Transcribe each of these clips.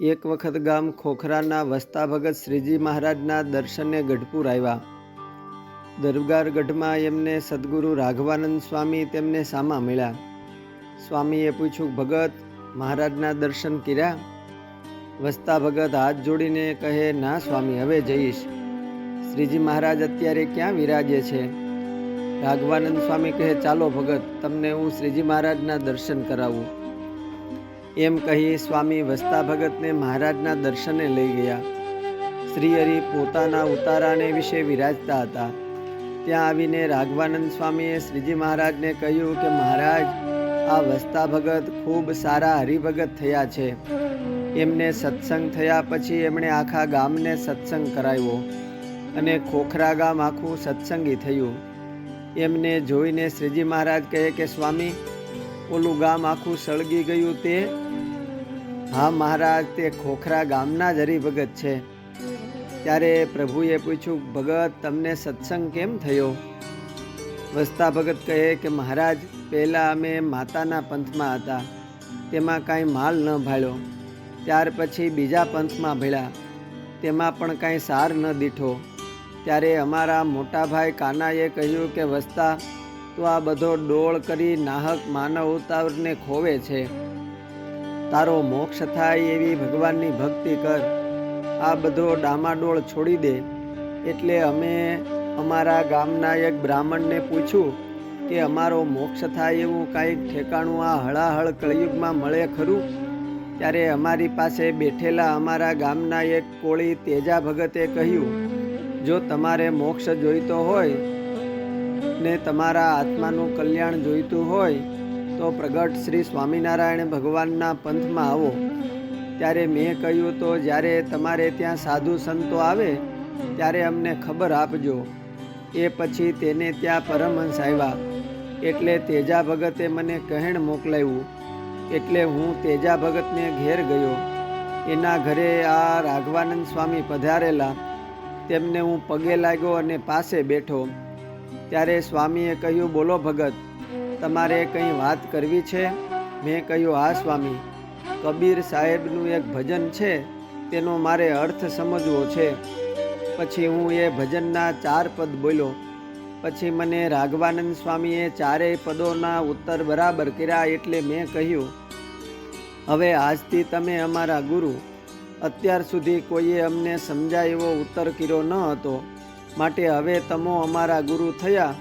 એક વખત ગામ ખોખરાના વસતા ભગત શ્રીજી મહારાજના દર્શને ગઢપુર આવ્યા. દરબારગઢમાં એમને સદગુરુ રાઘવાનંદ સ્વામી તેમને સામા મળ્યા. સ્વામીએ પૂછ્યું, ભગત મહારાજના દર્શન કર્યા? વસતા ભગત હાથ જોડીને કહે, ના સ્વામી, હવે જઈશ. શ્રીજી મહારાજ અત્યારે ક્યાં વિરાજે છે? રાઘવાનંદ સ્વામી કહે, ચાલો ભગત, તમને હું શ્રીજી મહારાજના દર્શન કરાવું. એમ કહી સ્વામી વસતા ભગતને મહારાજના દર્શને લઈ ગયા. શ્રીહરિ પોતાના ઉતારાને વિશે વિરાજતા હતા. ત્યાં આવીને રાઘવાનંદ સ્વામીએ શ્રીજી મહારાજને કહ્યું કે મહારાજ, આ વસતા ભગત ખૂબ સારા હરિભગત થયા છે. એમને સત્સંગ થયા પછી એમણે આખા ગામને સત્સંગ કરાવ્યો અને ખોખરા ગામ આખું સત્સંગી થયું. એમને જોઈને શ્રીજી મહારાજ કહે કે સ્વામી, ઓલું ગામ આખું સળગી ગયું તે? હા મહારાજ, તે ખોખરા ગામના જ હરિભગત છે. ત્યારે પ્રભુએ પૂછ્યું, ભગત તમને સત્સંગ કેમ થયો? વસતા ભગત કહે કે મહારાજ, પહેલાં અમે માતાના પંથમાં હતા, તેમાં કાંઈ માલ ન ભાળ્યો. ત્યાર પછી બીજા પંથમાં ભળ્યા, તેમાં પણ કાંઈ સાર ન દીઠો. ત્યારે અમારા મોટા ભાઈ કાનાએ કહ્યું કે વસતા, તું આ બધો ડોળ કરી નાહક માનવ અવતારને ખોવે છે. તારો મોક્ષ થાય એવી ભગવાનની ભક્તિ કર, આ બધો ડામાડોળ છોડી દે. એટલે અમે અમારા ગામના એક બ્રાહ્મણને પૂછ્યું કે અમારો મોક્ષ થાય એવું કાંઈક ઠેકાણું આ હળાહળ કળિયુગમાં મળે ખરું? ત્યારે અમારી પાસે બેઠેલા અમારા ગામના એક કોળી તેજા ભગતે કહ્યું, જો તમારે મોક્ષ જોઈતો હોય ને તમારા આત્માનું કલ્યાણ જોઈતું હોય તો પ્રગટ શ્રી સ્વામિનારાયણ ભગવાનના પંથમાં આવો. ત્યારે મેં કહ્યું, તો જ્યારે તમારે ત્યાં સાધુ સંતો આવે ત્યારે અમને ખબર આપજો. એ પછી તેને ત્યાં પરમહંસ આવ્યા, એટલે તેજા ભગતે મને કહેણ મોકલાવ્યું. એટલે હું તેજા ભગતને ઘેર ગયો. એના ઘરે આ રાઘવાનંદ સ્વામી પધારેલા, તેમને હું પગે લાગ્યો અને પાસે બેઠો. ત્યારે સ્વામીએ કહ્યું, બોલો ભગત, તમારે કંઈ વાત કરવી છે? મેં કહ્યું, હા સ્વામી, કબીર સાહેબનું એક ભજન છે, તેનો મારે અર્થ સમજવો છે. પછી હું એ ભજનના 4 પદ બોલ્યો. પછી મને રાઘવાનંદ સ્વામીએ 4 પદોના ઉત્તર બરાબર કર્યા. એટલે મેં કહ્યું, હવે આજથી તમે અમારા ગુરુ. અત્યાર સુધી કોઈએ અમને સમજાય એવો ઉત્તર કર્યો ન હતો, માટે હવે તમો અમારા ગુરુ થયા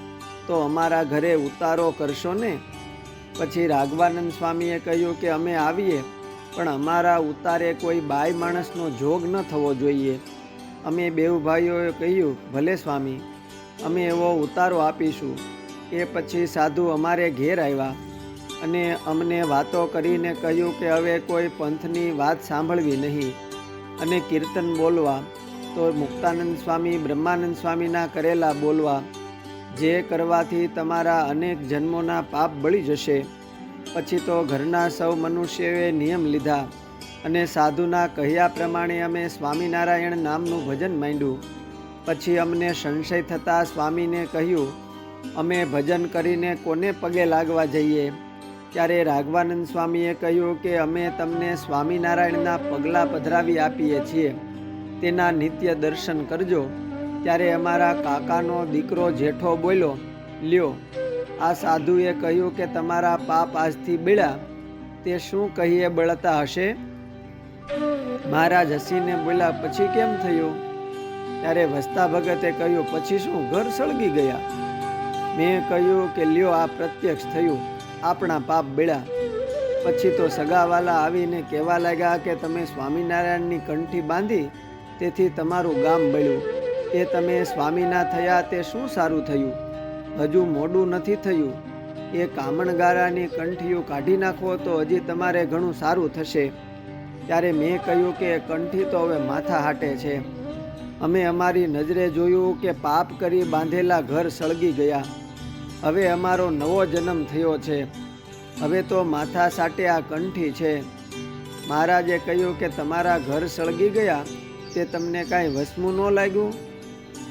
તો અમારા ઘરે ઉતારો કરશો ને? પછી રાઘવાનંદ સ્વામીએ કહ્યું કે અમે આવીએ, પણ અમારા ઉતારે કોઈ બાઈ માણસનો જોગ ન થવો જોઈએ. અમે બેઉ ભાઈઓએ કહ્યું, ભલે સ્વામી, અમે એવો ઉતારો આપીશું. એ પછી સાધુ અમારે ઘેર આવ્યા અને અમને વાતો કરીને કહ્યું કે હવે કોઈ પંથની વાત સાંભળવી નહીં અને કીર્તન બોલવા, તો મુક્તાનંદ સ્વામી બ્રહ્માનંદ સ્વામીના કરેલા બોલવા, જે કરવાથી તમારા અનેક જન્મોના પાપ બળી જશે. પછી તો ઘરના સૌ મનુષ્યોએ નિયમ લીધા અને સાધુના કહ્યા પ્રમાણે અમે સ્વામિનારાયણ નામનું ભજન માંડ્યું. પછી અમને સંશય થતાં સ્વામીને કહ્યું, અમે ભજન કરીને કોને પગે લાગવા જઈએ? ત્યારે રાઘવાનંદ સ્વામીએ કહ્યું કે અમે તમને સ્વામિનારાયણના પગલાં પધરાવી આપીએ છીએ, તેના નિત્ય દર્શન કરજો. ત્યારે અમારા કાકાનો દીકરો જેઠો બોલ્યો, લ્યો, આ સાધુએ કહ્યું કે તમારા પાપ આજથી બળ્યા, તે શું કહીએ બળતા હશે? મહારાજ હસીને બોલ્યા, પછી કેમ થયું? ત્યારે વસતા ભગતે કહ્યું, પછી શું, ઘર સળગી ગયા. મેં કહ્યું કે લ્યો, આ પ્રત્યક્ષ થયું, આપણા પાપ બળ્યા. પછી તો સગાવાલા આવીને કહેવા લાગ્યા કે તમે સ્વામિનારાયણની કંઠી બાંધી, તેથી તમારું ગામ બળ્યું. તે તમે સ્વામીના થયા તે શું સારું થયું? હજુ મોડું નથી થયું. એ કામણગારાની કંઠીઓ કાઢી નાખો તો હજી તમારે ઘણું સારું થશે. ત્યારે મેં કહ્યું કે કંઠી તો હવે માથા હાટે છે. અમે અમારી નજરે જોયું કે પાપ કરી બાંધેલા ઘર સળગી ગયા. હવે અમારો નવો જન્મ થયો છે. હવે તો માથા સાટે આ કંઠી છે. મહારાજે કહ્યું કે તમારા ઘર સળગી ગયા તે તમને કાંઈ વસમું ન લાગ્યું?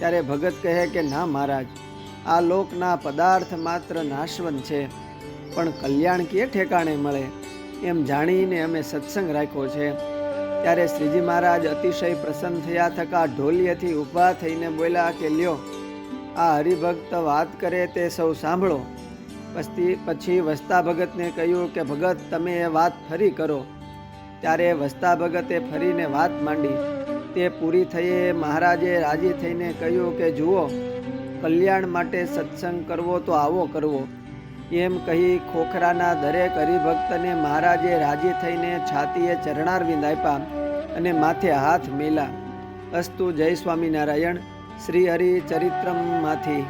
ત્યારે ભગત કહે કે ના મહારાજ, આ લોકના પદાર્થ માત્ર નાશવંત છે, પણ કલ્યાણ કે ઠેકાણે મળે, એમ જાણીને અમે સત્સંગ રાખ્યો છે. ત્યારે શ્રીજી મહારાજ અતિશય પ્રસન્ન થયા થકા ઢોલિયેથી ઊભા થઈને બોલ્યા કે લ્યો, આ હરિભક્ત વાત કરે તે સૌ સાંભળો. પછી વસ્તા ભગતને કહ્યું કે ભગત, તમે એ વાત ફરી કરો. ત્યારે વસ્તા ભગતે ફરીને વાત માંડી. તે પૂરી થઈએ મહારાજે રાજી થઈને કહ્યું કે જુઓ, કલ્યાણ માટે સત્સંગ કરવો તો આવો કરવો. એમ કહી ખોખરાના દરેક હરિભક્તને મહારાજે રાજી થઈને છાતીએ ચરણારવિંદ આપ્યા અને માથે હાથ મેલા. અસ્તુ. જય સ્વામિનારાયણ. શ્રી હરિ ચરિત્રમમાંથી.